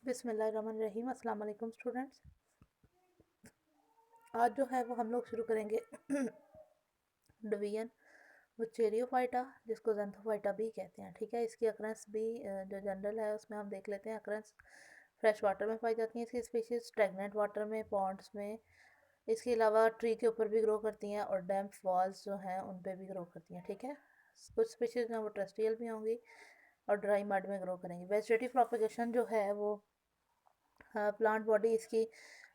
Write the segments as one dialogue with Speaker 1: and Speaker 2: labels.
Speaker 1: बिस्मिल्लाहिर्रहमानिर्रहीम। अस्सलाम वालेकुम स्टूडेंट्स। आज जो है वो हम लोग शुरू करेंगे डिवीजन बुचेरियोफाइटा, जिसको ज़ैंथोफाइटा भी कहते हैं। ठीक है, इसकी अक्रेंस भी जो जनरल है उसमें हम देख लेते हैं। अक्रेंस फ्रेश वाटर में पाई जाती हैं इसकी स्पीशीज़, स्टैगनेंट वाटर में, पॉन्ड्स में। इसके अलावा ट्री के ऊपर भी ग्रो करती हैं और डैम्प वॉल्स जो हैं उन पे भी ग्रो करती हैं। ठीक है, कुछ स्पीशीज़ जो हैं वो टेरेस्ट्रियल भी होंगी और ड्राई मड में ग्रो करेंगी। वेजिटेटिव प्रोपेगेशन जो है वो प्लांट बॉडी इसकी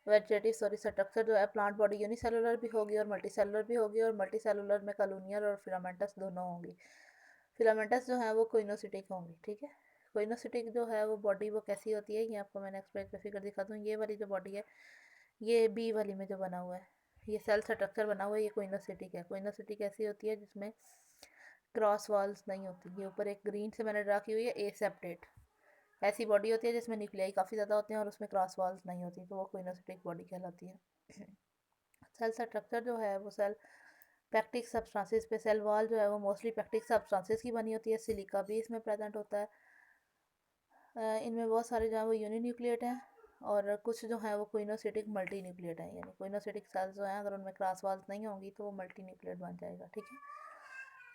Speaker 1: वेजिटेटिव स्ट्रक्चर जो है प्लांट बॉडी यूनिसेलुलर भी होगी और मल्टी सेलुलर भी होगी, और मल्टी सेलुलर में कॉलोनियल और फिलामेंटस दोनों होंगी। फिलामेंटस जो है वो कोइनोसिटिक होंगी। ठीक है, कोइनोसिटिक जो है वो बॉडी वो कैसी होती है, ये आपको मैं नेक्स्ट पेज पे फिगर दिखा दूँ। ये वाली जो बॉडी है, ये बी वाली में जो बना हुआ है, ये सेल स्ट्रक्चर बना हुआ है, ये कोइनोसिटिक है। कोइनोसिटिक ऐसी होती है जिसमें क्रॉस वॉल्स नहीं होती। ये ऊपर एक ग्रीन से मैंने ड्रा की हुई है, एसेप्टेट ऐसी बॉडी होती है जिसमें न्यूक्लियाई काफ़ी ज़्यादा होते हैं और उसमें क्रॉस वॉल्स नहीं होती, तो वो क्विनोसिटिक बॉडी कहलाती है। सेल स्ट्रक्चर जो है वो सेल पैक्टिक सब्सटेंसेस पे, सेल वॉल जो है वो मोस्टली पैक्टिक सब्सटेंसेस की बनी होती है। सिलिका भी इसमें प्रेजेंट होता है। इनमें बहुत सारे जो है वो यूनिन्यूक्लिएट हैं और कुछ जो है वो क्विनोसिटिक मल्टी न्यूक्लिएट हैं। यानी क्विनोसिटिक सेल्स जो हैं अगर उनमें क्रॉस वॉल्स नहीं होंगी तो वो मल्टी न्यूक्लिएट बन जाएगा। ठीक है,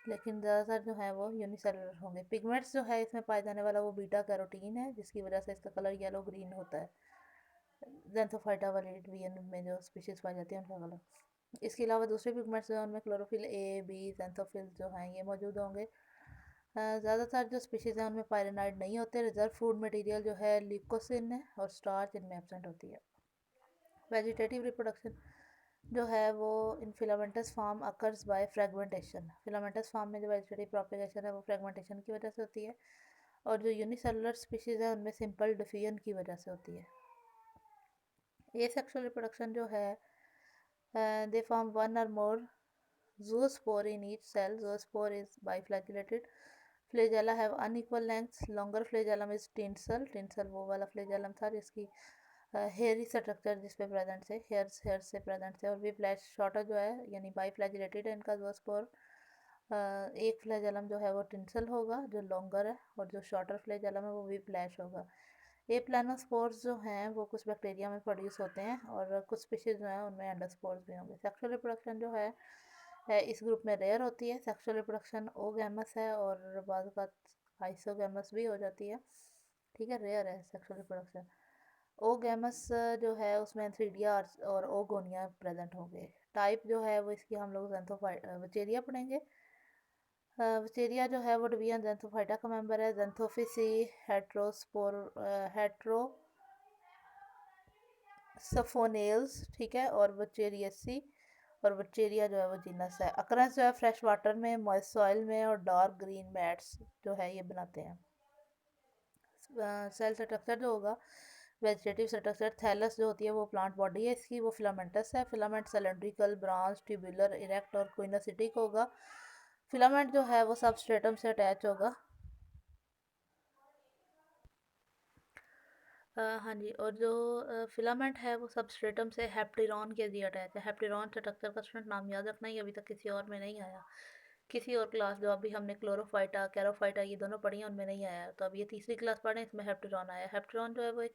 Speaker 1: लेकिन ज़्यादातर जो है वो यूनिसेलुलर होंगे। पिगमेंट्स जो है इसमें पाए जाने वाला वो बीटा कैरोटीन है, जिसकी वजह से इसका कलर येलो ग्रीन होता है। ज़ैंथोफाइटा वाली डिवीजन में जो स्पीशीज़ पाई जाती है उनका कलर। इसके अलावा दूसरे पिगमेंट्स जो हैं उनमें क्लोरोफिल ए, बी, ज़ैंथोफिल जो हैं ये मौजूद होंगे। ज़्यादातर जो स्पीशीज़ हैं उनमें पायरेनाइड नहीं होते। रिजर्व फूड मटेरियल जो है ल्यूकोसिन है और स्टार्च इनमें एब्सेंट होती है। वेजिटेटिव रिप्रोडक्शन जो है वो in filamentous form occurs by fragmentation. Filamentous form में जो वेजिटेटिव प्रोपेगेशन है वो फ्रेगमेंटेशन की वजह से होती है, और जो यूनिसेलुलर स्पीशीज़ है उनमें सिंपल डिफिजन की वजह से होती है। एसेक्सुअल रिप्रोडक्शन जो है, दे फॉर्म वन और मोर zoospore in each cell. Zoospore is biflagellated. Flagella have unequal lengths. Longer flagellum is tinsel. Tinsel वो वाला flagellum था जिसकी हेयरी स्ट्रक्चर जिस पे प्रेजेंट है, हेयर से प्रेजेंट है। और वी फ्लैश शॉर्टर जो है यानी बाईफ्लैजिलेटेड है इनका ज़ूस्पोर। एक फ्लैजेलम जो है वो टिंसल होगा जो लॉन्गर है, और जो शॉर्टर फ्लैजेलम है वो वी फ्लैश होगा। ये प्लानोस्पोर्स जो हैं वो कुछ बैक्टीरिया में प्रोड्यूस होते हैं और कुछ स्पीशीज़ जो हैं उनमें एंडोस्पोर्स भी होंगे। सेक्सुअल रिप्रोडक्शन जो है इस ग्रुप में रेयर होती है। सेक्सुअल रिप्रोडक्शन ओगैमस है और बाद का आइसोगैमस भी हो जाती है। ठीक है, रेयर है सेक्सुअल रिप्रोडक्शन। ओगैमस जो है उसमें एंथ्रीडिया और ओगोनिया प्रेजेंट होंगे। टाइप जो है वो इसकी हम लोग वचेरिया पढ़ेंगे। वचेरिया जो है वो डिवीजन ज़ैंथोफाइटा का मेंबर है। ज़ैंथोफिसी, हेट्रोसफोनेल्स, ठीक है, और वचेरियसी, और वचेरिया जो है वो जीनस है। अकरेंस जो है फ्रेश वाटर में, मॉइस्ट सॉइल में, और डार्क ग्रीन मैट्स जो है ये बनाते हैं। सेल स्ट्रक्चर जो होगा, वेजिटेटिव स्ट्रक्चर, थैलस जो होती है वो प्लांट बॉडी है इसकी, वो फिलामेंटस है। Filament cylindrical, branch, tubular, erect और क्विनोसिटिक होगा। फिलामेंट जो है वो सबस्ट्रेटम से अटैच होगा। हाँ जी, और जो फिलामेंट है वो सबस्ट्रेटम से हैप्टेरॉन के लिए अटैच है। हैप्टेरॉन स्ट्रक्चर का स्टूडेंट नाम याद रखना, ही अभी तक किसी और में नहीं आया। किसी और क्लास जो अभी हमने क्लोरोफाइटा, कैरोफाइटा ये दोनों पढ़ी हैं उनमें नहीं आया, तो अब ये तीसरी क्लास पढ़े इसमें हैप्टेरॉन आया। हैप्टेरॉन जो है वो एक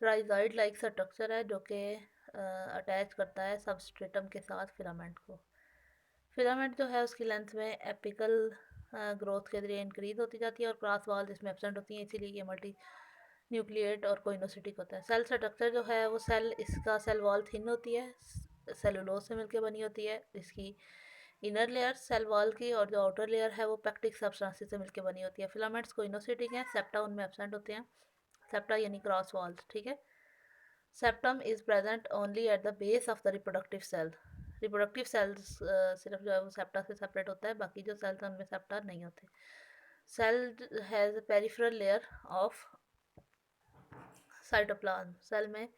Speaker 1: राइजाइड लाइक स्ट्रक्चर है जो कि अटैच करता है सबस्ट्रेटम के साथ फिलामेंट को। फिलामेंट जो है उसकी लेंथ में एपिकल ग्रोथ के जरिए इंक्रीज होती जाती है और क्रॉस वॉल जिसमें एब्सेंट होती है, इसीलिए ये मल्टी न्यूक्लिएट और कोइनोसिटिक होता है। सेल स्ट्रक्चर जो है वो इसका सेल वॉल थिन होती है, सेलुलोज से मिलकर बनी होती है। इसकी इनर लेयर सेल वॉल की, और जो आउटर लेयर है वो पैक्टिक सब्सटेंसेस से मिलकर बनी होती है। फिलामेंट्स कोइनोसिटिक हैं, सेप्टा उनमें एब्सेंट होते हैं। सेप्टा यानी क्रॉस वॉल्स। ठीक है, septum is present only at the base of the reproductive cell. Reproductive cells सिर्फ जो है वो सेप्टा से सेपरेट होता है, बाकी जो सेल्स हैं उनमें सेप्टा नहीं होते। Cell has peripheral layer of cytoplasm. Cell में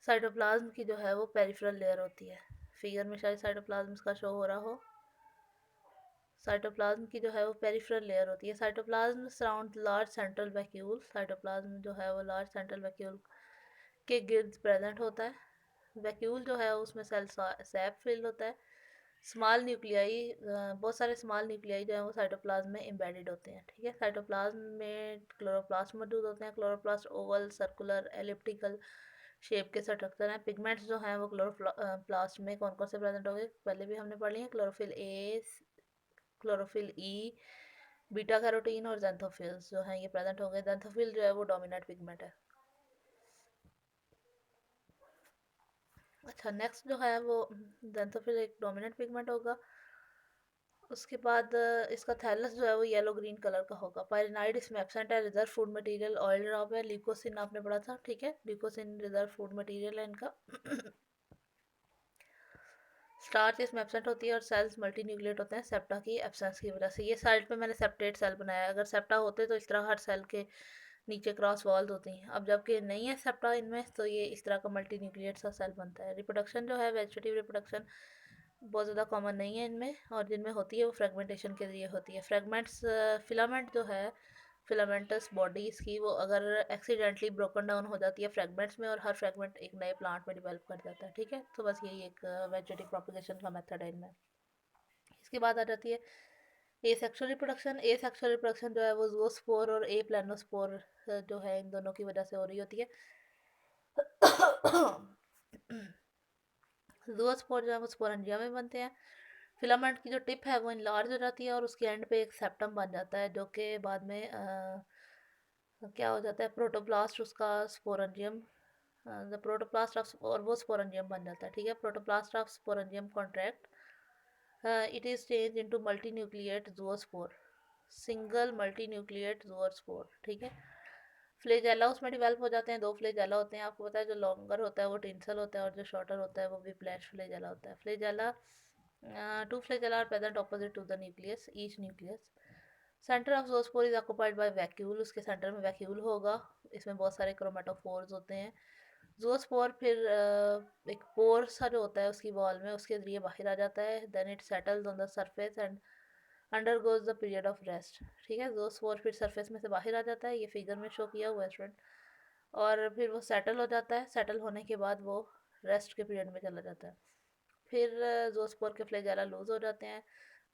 Speaker 1: साइटोप्लाज्म की जो है वो पेरिफेरल लेयर होती है। फिगर में शायद साइटोप्लाज्म का शो हो रहा हो। साइटोप्लाज्म की जो है वो पेरिफेरल लेयर होती है। Cytoplasm surround large central vacuole. Cytoplasm जो है वो लार्ज सेंट्रल वैक्यूल के गिर्द प्रेजेंट होता है। वैक्यूल जो है उसमें सेल सैप फिल होता है। स्मॉल न्यूक्लियाई, बहुत सारे स्मॉल न्यूक्लियाई जो है वो साइटोप्लाज्म में एम्बेडेड होते हैं, ठीक है। साइटोप्लाज्म में क्लोरोप्लास्ट मौजूद होते हैं। Chloroplast Oval, circular, elliptical shape के स्ट्रक्चर हैं। पिगमेंट्स जो हैं वो क्लोरोप्लास्ट में कौन कौन से प्रेजेंट होंगे, पहले भी हमने पढ़ लिए। Chlorophyll A, chlorophyll E, beta carotene और जेंथोफिल्स जो हैं ये प्रेजेंट होंगे। जेंथोफिल जो है वो डोमिनेंट पिगमेंट है। अच्छा, नेक्स्ट जो है वो जेंथोफिल एक डोमिनेंट पिगमेंट होगा। उसके बाद इसका थैलस जो है वो येलो ग्रीन कलर का होगा। पायरिनाइड इसमें एब्सेंट है। Reserve food material oil drop है। ल्यूकोसिन आपने पढ़ा था, ठीक है। ल्यूकोसिन रिजर्व फूड मटेरियल है इनका। स्टार्च इसमें एब्सेंट होती है और सेल्स मल्टी न्यूक्लिएट होते हैं सेप्टा की एब्सेंस की वजह से। ये साइड पे मैंने सेप्टेट सेल बनाया है। अगर सेप्टा होते तो इस तरह हर सेल के नीचे क्रॉस वॉल्स होती हैं। अब जबकि नहीं है सेप्टा इनमें, तो ये इस तरह का मल्टी न्यूक्लिएट सा सेल बनता है। रिप्रोडक्शन जो है वेजिटेटिव रिप्रोडक्शन बहुत ज़्यादा कॉमन नहीं है इनमें, और जिनमें होती है वो फ्रेगमेंटेशन के जरिए होती है। फ्रेगमेंट्स, फिलामेंट जो है, फिलामेंटस बॉडी इसकी, वो अगर एक्सीडेंटली ब्रोकन डाउन हो जाती है फ्रेगमेंट्स में, और हर फ्रेगमेंट एक नए प्लांट में डिवेल्प कर जाता है, ठीक है। तो बस यही एक वेजिटेटिव प्रोपगेशन का मेथड है इनमें। इसके बाद आ जाती है एसेक्सुअल रिप्रोडक्शन। एसेक्सुअल रिप्रोडक्शन जो है वो ज़ूओस्पोर और ए प्लानोस्पोर जो है इन दोनों की वजह से हो रही होती है। ज़ूओस्पोर जो है वो स्पोरेंजिया में बनते हैं। फिलामेंट की जो टिप है वो इनलार्ज हो जाती है और उसके एंड पे एक सेप्टम बन जाता है, जो कि बाद में क्या हो जाता है, प्रोटोप्लास्ट उसका स्पोरेंजियम, द प्रोटोप्लास्ट ऑफ, और वो स्पोरेंजियम बन जाता है, ठीक है। Protoplast of sporangium contract, it is change into multinucleate zoospore, single multinucleate zoospore, ठीक है। फ्लेजेला उसमें डिवेल्प हो जाते हैं। दो फ्लेजेला होते हैं, आपको पता है। जो लॉन्गर होता है वो टिंसल होता है और जो शॉर्टर होता है वो विप्लैश फ्लेजेला होता है। Flagella, two flagella are present opposite to the nucleus, each nucleus. Centre of zoospore is occupied by vacuole, उसके सेंटर में वैक्यूल होगा। इसमें बहुत सारे क्रोमेटोफोर्स होते हैं। ज़ूओस्पोर फिर एक पोर सा जो होता है उसकी वॉल में, उसके जरिए बाहर आ जाता है। Then it settles on the surface and undergoes the period of rest, ठीक है। ज़ूओस्पोर फिर सरफेस में से बाहर आ जाता है, ये फिगर में शो किया हुआ है स्टूडेंट। और फिर वो सेटल हो जाता है। सेटल होने के बाद वो रेस्ट के पीरियड में चला जाता है। फिर ज़ूओस्पोर के फ्लैजेला लूज हो जाते हैं।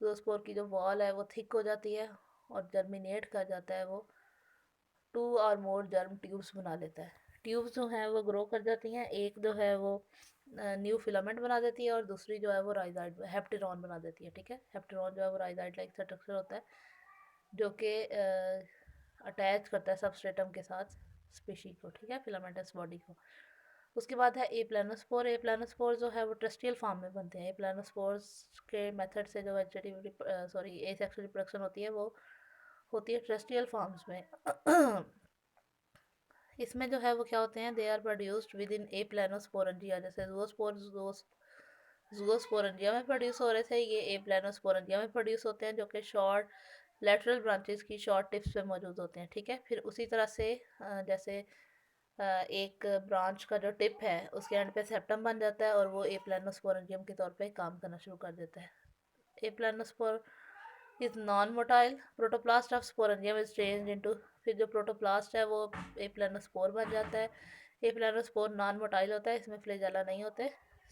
Speaker 1: ज़ूओस्पोर की जो वॉल है वो थिक हो जाती है और जर्मिनेट कर जाता है वो, टू और मोर जर्म ट्यूब्स बना लेता है। ट्यूब्स जो हैं वो ग्रो कर जाती हैं। एक जो है वो न्यू फिलामेंट बना देती है और दूसरी जो है वो राइजाइड हेप्टेरॉन बना देती है, ठीक है। हेप्टेरॉन जो है वो राइजाइड लाइक स्ट्रक्चर होता है जो कि अटैच करता है सबस्ट्रेटम के साथ स्पीशी को, ठीक है, फिलामेंटस बॉडी को। उसके बाद है ए प्लानोस्पोर। ए प्लानोस्पोर जो है वो ट्रस्टियल फॉर्म में बनते हैं। ए प्लानोस्पोर्स के मेथड से जो वेजिटेटिव सॉरी एसेक्सुअल रिप्रोडक्शन होती है वो होती है ट्रस्टियल फॉर्म्स में। इसमें जो है वो क्या होते हैं, they are produced within a planosporangia. जैसे ज़ूओस्पोरेंजिया में प्रोड्यूस हो रहे थे, ये ए प्लानोस्पोरेंजिया में प्रोड्यूस होते हैं, जो कि शॉर्ट लेटरल ब्रांचेस की शॉर्ट टिप्स पे मौजूद होते हैं, ठीक है। फिर उसी तरह से जैसे एक ब्रांच का जो टिप है उसके एंड पे सेप्टम बन जाता है और वो ए प्लानोस्पोरेंजियम के तौर पे काम करना शुरू कर देता है। A planospore is non motile. Protoplast of sporangium is change into, फिर जो प्रोटोप्लास्ट है वो ए प्लानोस्पोर बन जाता है। ए प्लानोस्पोर नॉन मोटाइल होता है, इसमें फ्लैजेला नहीं होते।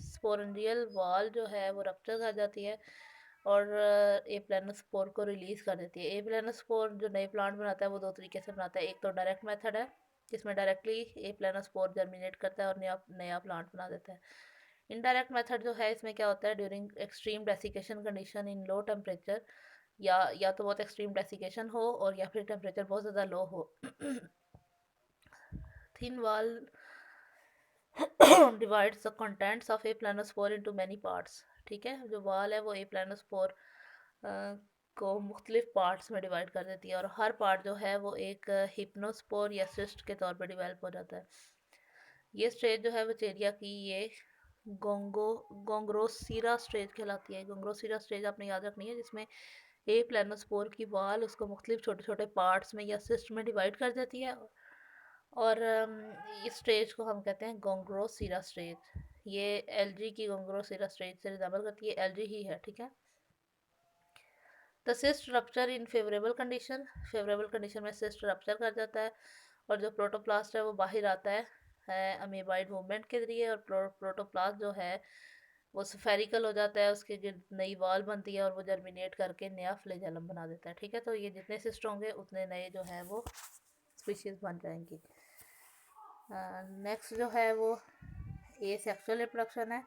Speaker 1: स्पोरेंजियल वॉल जो है वो रप्चर कर जाती है और ए प्लानोस्पोर को रिलीज़ कर देती है। ए प्लानोस्पोर जो नए प्लांट बनाता है वो दो तरीके से बनाता है। एक तो डायरेक्ट मेथड है जिसमें डायरेक्टली ए प्लानोस्पोर जर्मिनेट करता है और नया नया प्लांट बना देता है। इनडायरेक्ट मेथड जो है इसमें क्या होता है, during extreme desiccation condition in low temperature, या तो बहुत एक्सट्रीम डेसिकेशन हो और या फिर टेम्परेचर बहुत ज़्यादा लो हो। Thin wall divides the contents of a planospore into many parts, ठीक है। जो वॉल है वो ए प्लानोस्पोर को मुख्तलिफ पार्ट्स में डिवाइड कर देती है और हर पार्ट जो है वो एक हिप्नोस्पोर या सिस्ट के तौर पर डिवेल्प हो जाता है। ये स्टेज जो है वो चेरिया की ये गोंग्रोसीरा स्टेज कहलाती है। गोंग्रोसीरा स्टेज आपने याद रखनी है, जिसमें ए प्लानोस्पोर की वॉल उसको मुख्तलिफ छोटे छोटे पार्ट्स में या सिस्ट में डिवाइड कर देती है और इस स्टेज को हम कहते हैं गोंग्रोसीरा स्टेज। ये एलजी की गोंग्रोसीरा स्टेज से रिजेबल करती है, एलजी ही है, ठीक है। The cyst rupture in favourable condition, favourable condition में सिस्ट रप्चर कर जाता है और जो प्रोटोप्लास्ट है वो बाहर आता है अमीबाइड मूवमेंट के जरिए। और प्रोटोप्लास्ट जो है वो स्फेरिकल हो जाता है, उसकी जो नई वॉल बनती है और वो जर्मिनेट करके नया फ्लैजेलम बना देता है। ठीक है, तो ये जितने सिस्टर होंगे उतने नए जो है वो स्पीशीज़ बन जाएंगी। नेक्स्ट जो है वो ए सेक्सुअल रिप्रोडक्शन है।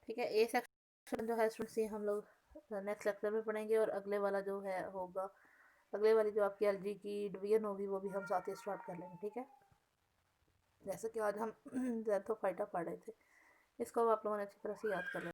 Speaker 1: ठीक है, ए सेक्शन जो है स्टूडेंट्स ये हम लोग नेक्स्ट लेक्चर में पढ़ेंगे, और अगले वाला जो है होगा, अगले वाली जो आपकी एलजी की डिवीजन होगी वो भी हम साथ ही स्टार्ट कर लेंगे। ठीक है, जैसे कि आज हम ज़ैंथोफाइटा पढ़ रहे थे, इसको आप लोगों ने अच्छी तरह से याद कर लें।